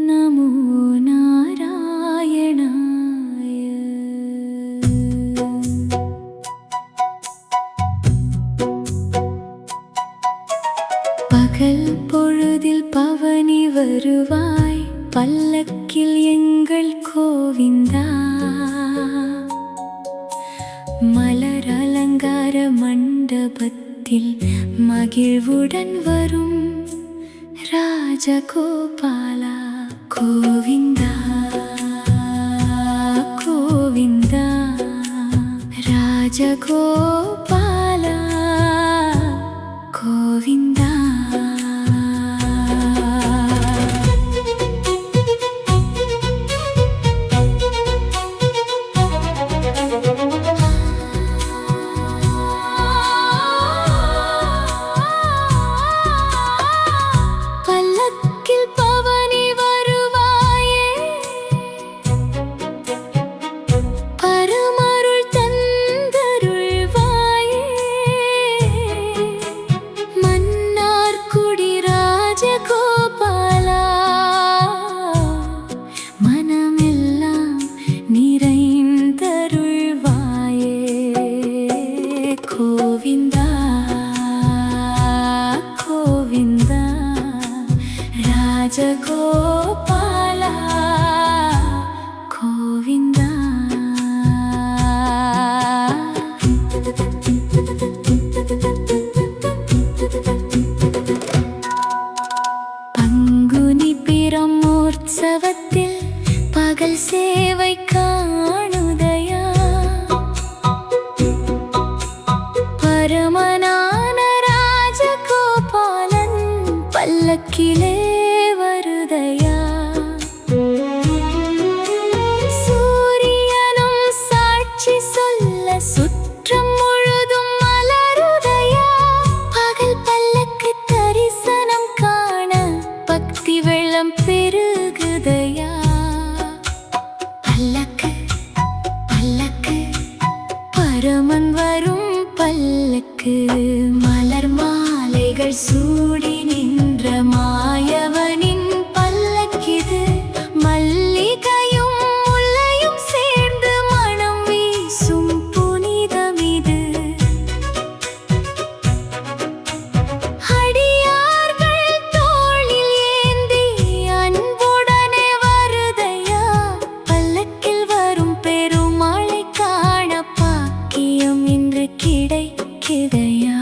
நமோ நாராயணாய. பகல் பொழுதில் பவனி வருவாய், பல்லக்கில் எங்கள் கோவிந்தா. மலர் அலங்கார மண்டபத்தில் மகிழ்வுடன் வரும் ராஜகோபாலா. கோவிந்தா கோவிந்தா ராஜகோபாலா கோவிந்தா. கோவிந்தா கோவிந்தா ராஜகோபாலா கோவிந்தா. பங்குனி பிரம்மோற்சவத்தில் பகல் சேவை காணுதயா. பரமனான ராஜகோபாலன் பல்லக்கிலே வருதயா. சூரியனும் சாட்சி சொல்ல சுற்றம் முழுதும் மலருதயா. பகல் பல்லக்கு தரிசனம் காண பக்தி வெள்ளம் பெருகுதயா. பல்லக்கு பல்லக்கு பரமன் வரும் பல்லக்கு, மலர் மாலைகள் சூடி நின்ற மாயவனின் பல்லக்கிது. மல்லிகையும் முல்லையும் சேர்ந்து மனம் வீசும் புனிதமிது. அடியார்கள் தோளில் ஏந்தி அன்புடனே வருதையா. பல்லக்கில் வரும் பெருமாளை காண பாக்கியம் இன்று கிடைக்குதையா.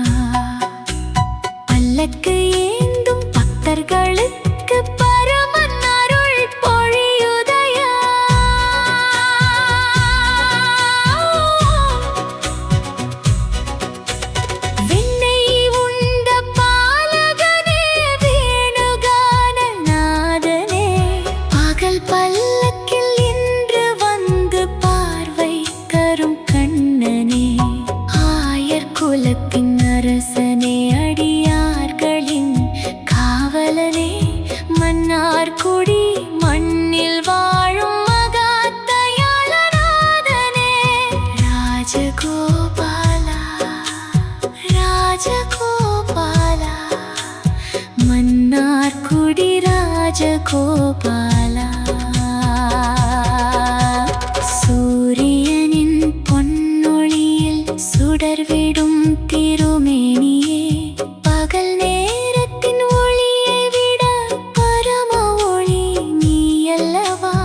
பல்லக்கு ஏந்தும் பக்தர்களுக்கு பரமன் அருள் பொழியுதையா. வெண்ணெய் உண்ட பாலகனே, வேணுகான நாதனே, பகல் பல்லக்கில் இன்று வந்து பார்வை தரும் கண்ணனே. ஆயர் குலத்தின் அரசனே, அடியார்களின் காவலனே, மன்னார் குடி மண்ணில் வாழும் மகாதயாளநாதனே. ராஜகோபாலா ராஜகோபாலா மன்னார் குடி ராஜகோபாலா. சூரியனின் பொன்னொழியில் சுடர்விடும் திருமேனியே, பகல் நேரத்தின் ஒளியை விட பரம ஒளி நீயல்லவா.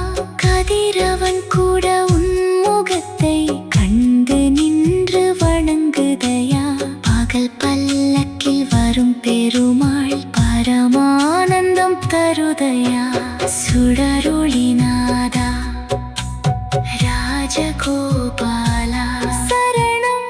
கதிரவன் கூட உன்முகத்தை கண்டு நின்று வணங்குதையா. பகல் பல்லக்கில் வரும் பெருமாள் பரமானந்தம் தருதையா. சுடரொளிநாதா ராஜகோபாலா சரணம்.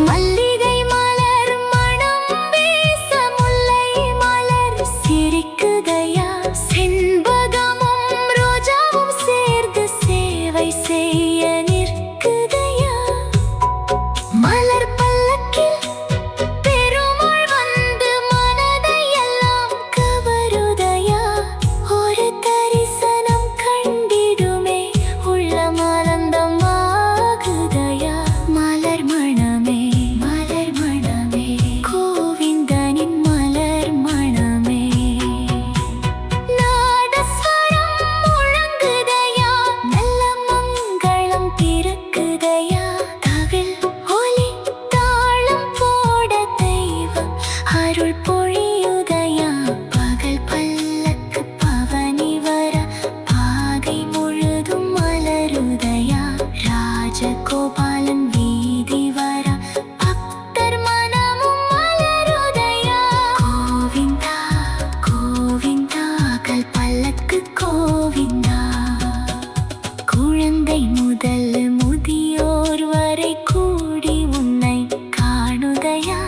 மல்லிகை மலர் மணம் வீச முல்லை மலர் சிரிக்குதையா. செண்பகமும் ரோஜாவும் சேர்ந்து சேவை செய்ய நிற்குதையா. மலர் பல்லக்கில் பெருமாள் வந்து மனதை எல்லாம் கவருதையா. அருள் பொழியுதையா பகல் பல்லக்கு பவனி வர பாகை முழுதும் மலருதையா ராஜகோபாலன் வீதி வர பக்தர் மனமும் மலருதையா கோவிந்தா கோவிந்தா அகல் பல்லக்கு கோவிந்தா குழந்தை முதல் முதியோர் வரை கூடி உன்னை காணுதையா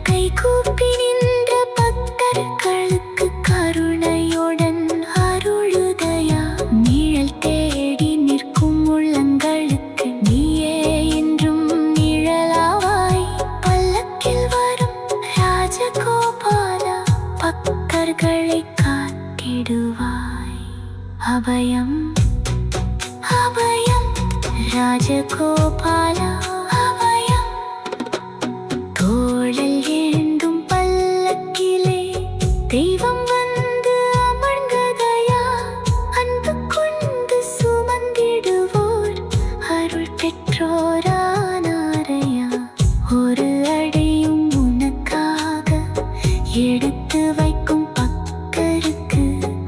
கைகூப்பி நின்ற பக்தர்களுக்கு கருணையுடன் அருளுதையா நிழல் தேடி நிற்கும் உள்ளங்களுக்கு நீயே என்றும் நிழலாவாய் பல்லக்கில் வரும் ராஜகோபாலா பக்தர்களை காத்திடுவாய் அபயம் அபயம் ராஜகோபாலா அபயம் தோளில் எழுந்தும் பல்லக்கிலே தெய்வம் வந்து அமர்ந்ததையா அன்பு கொண்டு சுமந்திடுவோர் அருள் பெற்றோரானாரையா ஒரு அடியும் உனக்காக எடுத்து வைக்கும் பக்தருக்கு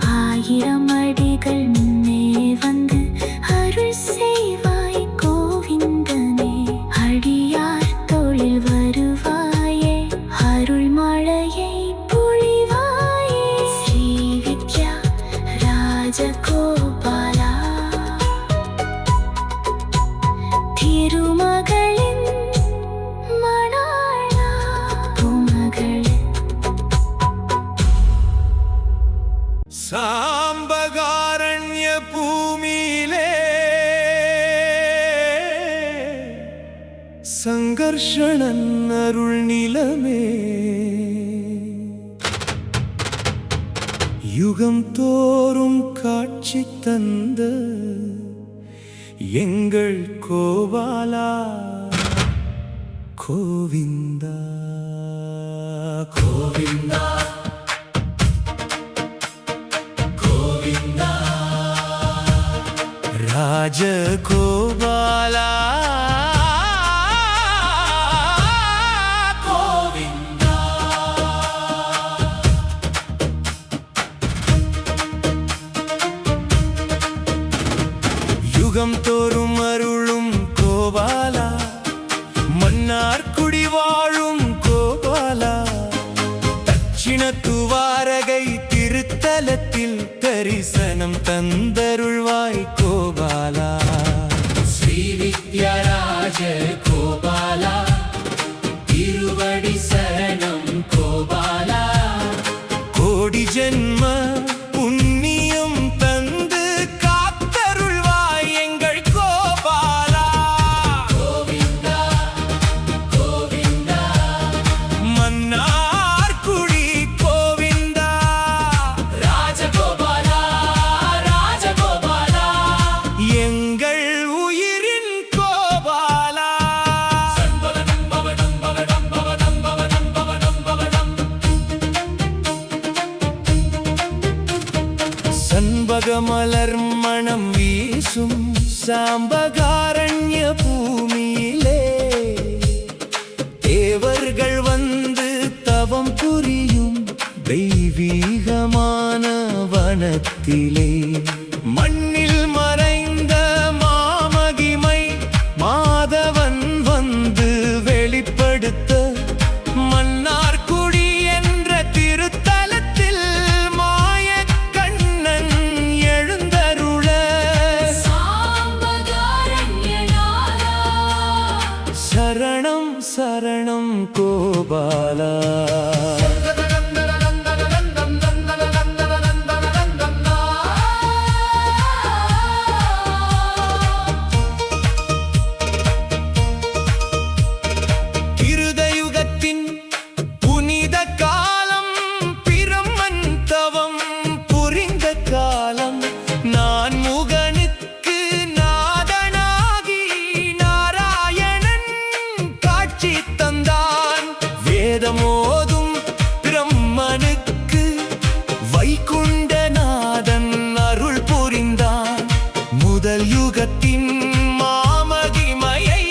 1000 அடிகள் முன்னே வந்து அருள் செய்வாய் கோவிந்தனே அடியார் தோளில் வருவாயே அருள் மழையை பொழிவாயே ஸ்ரீ வித்யா ராஜகோபாலா திருமகளின் மணாளா பூமகளே சாம்பகாரண்ய பூமியிலே சங்கர்ஷணன் அருள் நிலமே யுகம் தோறும் காட்சி தந்த எங்கள் கோபாலா கோவிந்தா கோவிந்தா ராஜகோபாலா கோவிந்தா யுகம் தோறும் அருளும் கோபாலா மன்னார்குடி வாழும் கோபாலா தட்சிண துவாரகை திருத்தலத்தில் தரிசனம் தந்தருள்வாய் கோபாலா ஸ்ரீ வித்யாராஜ கோபாலா திருவடி சரணம் கோபாலா கோடி ஜென்ம புண்ணியம் தந்து காத்தருள்வாய் எங்கள் கோபாலா கோவிந்தா கோவிந்தா மன்னார்குடி கோவிந்தா ராஜகோபாலா ராஜகோபாலா எங்கள் உயிரின் கோபாலா சண்பகமலர் மணம் வீசும் சாம்பகாரண்ய பூமியிலே தேவர்கள் வந்து தவம் புரியும் தெய்வீகமான வனத்திலே மண்ணில் மறைந்த மாமகிமை மாதவன் வந்து வெளிப்படுத்த மன்னார்குடி என்ற திருத்தலத்தில் மாயக்கண்ணன் எழுந்தருள சரணம் சரணம் கோபாலா இருதயுகத்தின் புனித காலம் பிரம்மன் தவம் புரிந்த காலம் நான் முகனுக்கு நாதனாகி நாராயணன் காட்சி தந்தான் வேதமோதும் பிரம்மனுக்கு வைகுண்டநாதன் அருள் புரிந்தான் முதல் யுகத்தின் மாமகிமையை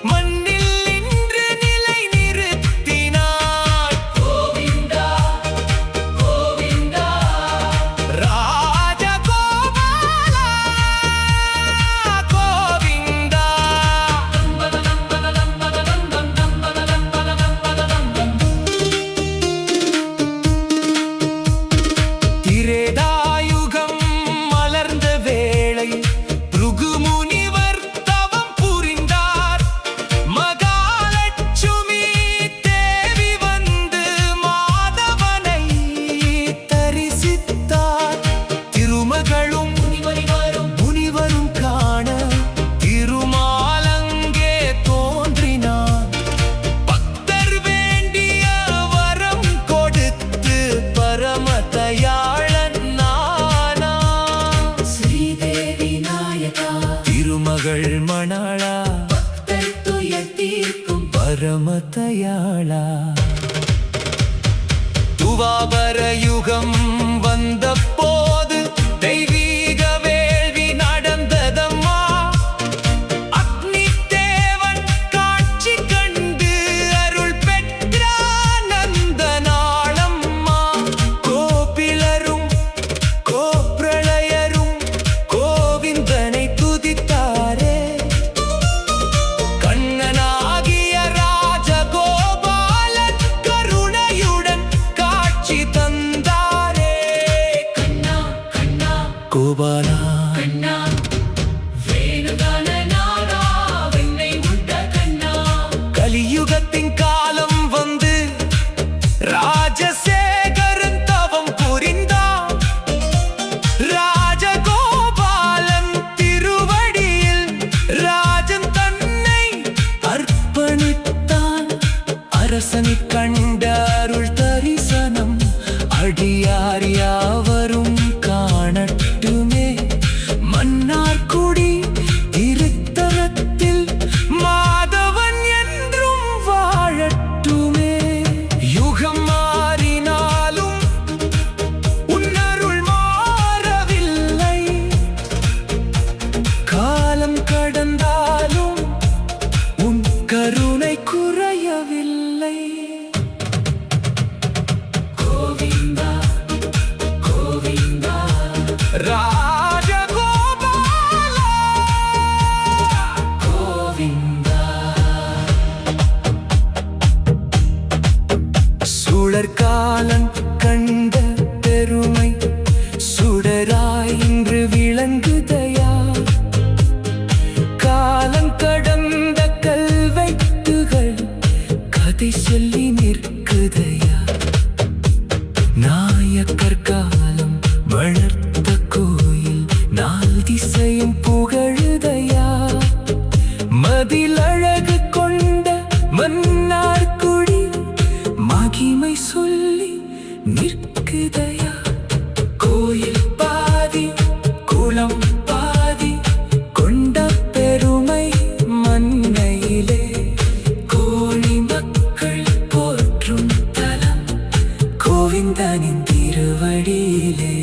மண்ணில் நின்று நிலை நிறுத்தினான் கோவிந்தா தயாளா. துவாபர யுகம் வந்த போது தெய்வீக வேள்வி நடந்ததம்மா. அக்னி தேவன் காட்சி கண்டு அருள் பெற்றானந்த நாளம்மா. கோபிலரும் கோப்ரளயரும் கோவிந்தனை துதித்தாரே. கண்ணனாகிய ராஜகோபாலன் கருணையுடன் காட்சி தந்தாரே. கண்ணா கண்ணா கோபாலா கண்ணா, வேணுகான நாடா வெண்ணை உண்ட கண்ணா. கலியுகத்தின் காலம் வந்து ராஜசேகரன் தவம் புரிந்தான். ராஜகோபாலன் திருவடியில் ராஜன் தன்னை அர்ப்பணித்தான். அரசனை கண்ட அருள் தரிசனம் அடியார் யாவரும் காணட்டுமே. மன்னார்குடி திருத்தலத்தில் மாதவன் என்றும் வாழட்டுமே. யுகம் மாறினாலும் உன்னருள் மாறவில்லை. காலம் கடந்தாலும் உன் கருணை குறையவில்லை. கோவிந்தா கோவிந்தா ராஜகோபாலா கோவிந்தா. சுழற்காலன் கண்ட பெருமை சுடராய் இன்று விளங்குதையா. காலம் கடந்த கல்வெட்டுகள் கதை சொல்லி நிற்குதையா. நாயக்கர் காலம் வளர்த்த கோயில் நாள் திசையும் புகழுதையா. மதில் அழகு கொண்ட மன்னார்குடி மகிமை சொல்லி நிற்குதையா. கோயில் பாதி குளம் பாதி கொண்ட பெருமை மன்னையிலே. கோழி மக்கள் போற்றும் தலம் கோவிந்தனின் திருவடியிலே.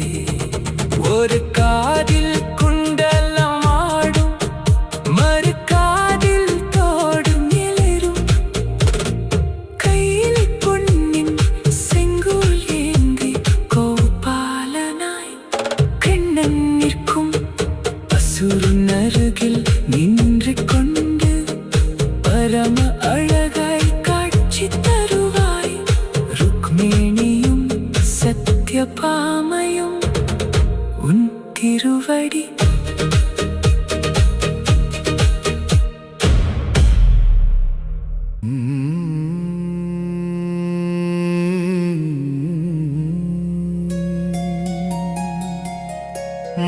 ஒரு காதில் குண்டலம் ஆடும் மறு காதில் தோடும் எழிரும். கையில் பொன்னின் செங்கோல் ஏந்தி கோபாலனாய் கண்ணன் நிற்கும். அசுரன் அருகில் நின்று கொண்டு பரம அழகாய் காட்சி தருவாய். ருக்மிணியும் சத்யபாமையும் உன் திருவடி.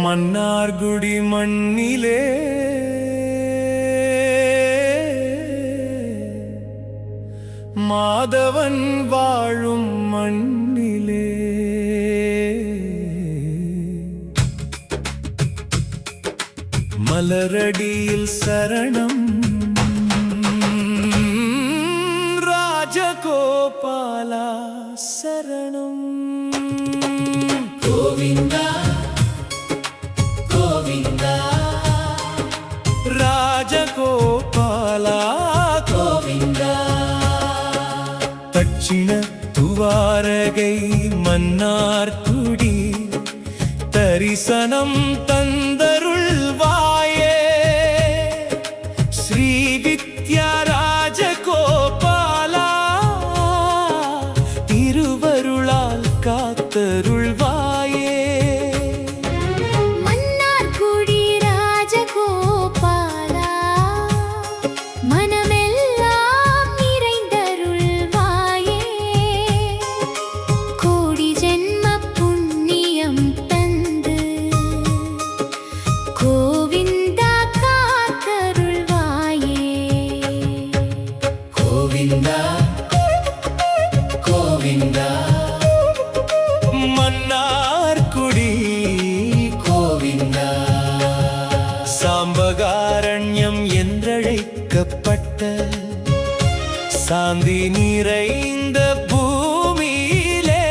மன்னார்குடி மண்ணிலே மாதவன் வாழும் மண்ணிலே. மலரடியில் சரணம் ராஜகோபாலா சரணம். கோவிந்தா கோவிந்தா ராஜகோபாலா கோவிந்தா. தட்சிண துவாரகை மன்னார்குடி தரிசனம் தந்தருள்வாயே. ஸ்ரீ வித்யா ராஜகோபாலா திருவருளால் காத்தருள்வாயே. மன்னார்குடி ராஜகோபாலா மனமெல்லாம் நிறைந்தருள்வாயே. கோடி ஜென்ம புண்ணியம் தந்து கோவிந்தா காத்தருள்வாயே. கோவிந்தா கோவிந்தா மன்னார்குடி கோவிந்தா. சாம்பகாரண்யம் என்றழைக்கப்பட்ட சாந்தி நிறைந்த பூமியிலே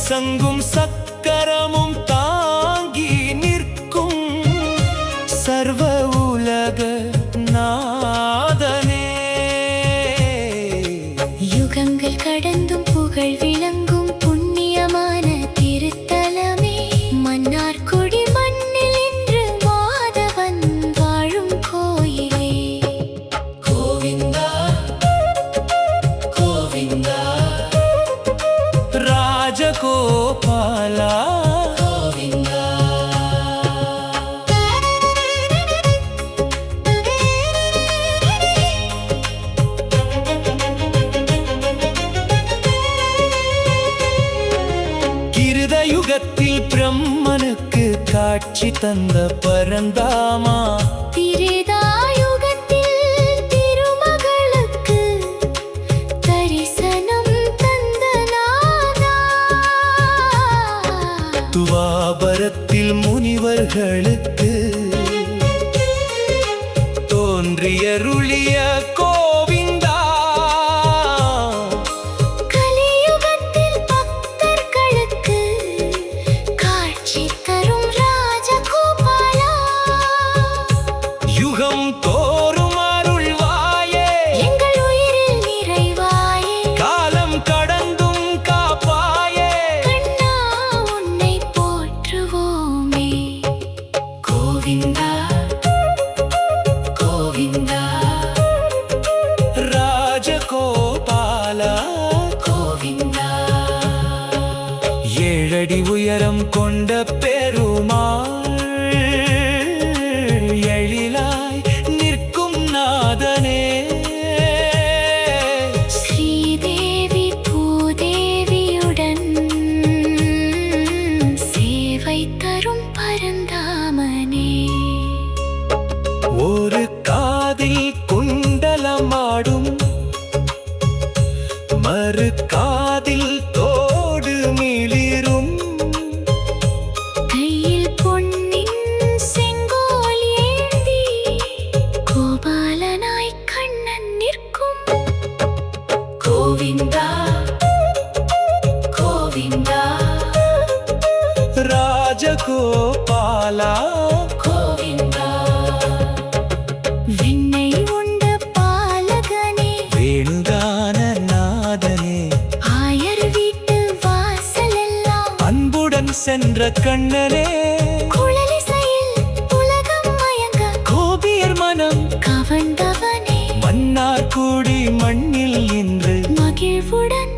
சங்கும் சக்கரமும் தாங்கி நிற்கும் சர்வ உலக நாதனே. யுகங்கள் கடந்தும் புகழ் விளங்கும் புண்ணியமான திருத்தலமே, மன்னார்குடி மண்ணில் இன்று மாதவன் வாழும் கோயிலே. கோவிந்தா கோவிந்தா ராஜகோபாலா கோவிந்தா. யுகத்தில் பிரம்மனுக்கு காட்சி தந்த பரந்தாமா, திரேதாயுகத்தில் திருமகளுக்கு தரிசனம் தந்த நாதா, துவாபரத்தில் முனிவர்களுக்கு தோன்றியருளிய கோவிந்தா, கலியுகத்தில் பக்தர்களுக்கு காட்சி தரும் ராஜகோபாலா, யுகம் தோறும் அருள்வாயே, எங்கள் உயிரில் நிறைவாயே, காலம் கடந்தும் காப்பாயே, கண்ணா உன்னை போற்றுவோமே. கோவிந்தா கோவிந்தா ராஜகோபாலா கோவிந்தா. ஏழடி உயரம் கொண்ட பெருமாள் எழிலாய் நிற்கும் நாதனே, ஸ்ரீதேவி பூதேவியுடன் சேவை தரும் பரந்தாமனே. ஒரு காதில் குண்டலமாடும், மறு காதில் தோடு மிளிரும், கையில் பொன்னின் செங்கோல் ஏந்தி கோபாலனாய் கண்ணன் நிற்கும். கோவிந்தா கோவிந்தா ராஜகோபாலா கோவிந்தா. விண்ணை உண்ட பாலகனே, வேணுகான நாதனே, ஆயர் வீட்டு வாசலெல்லாம் அன்புடன் சென்ற கண்ணனே, குழலிசையில் உலகம் மயங்க கோபியர் மனம் கவர்ந்தவனே, மன்னார்குடி மண்ணில் இன்று மகிழ்வுடன்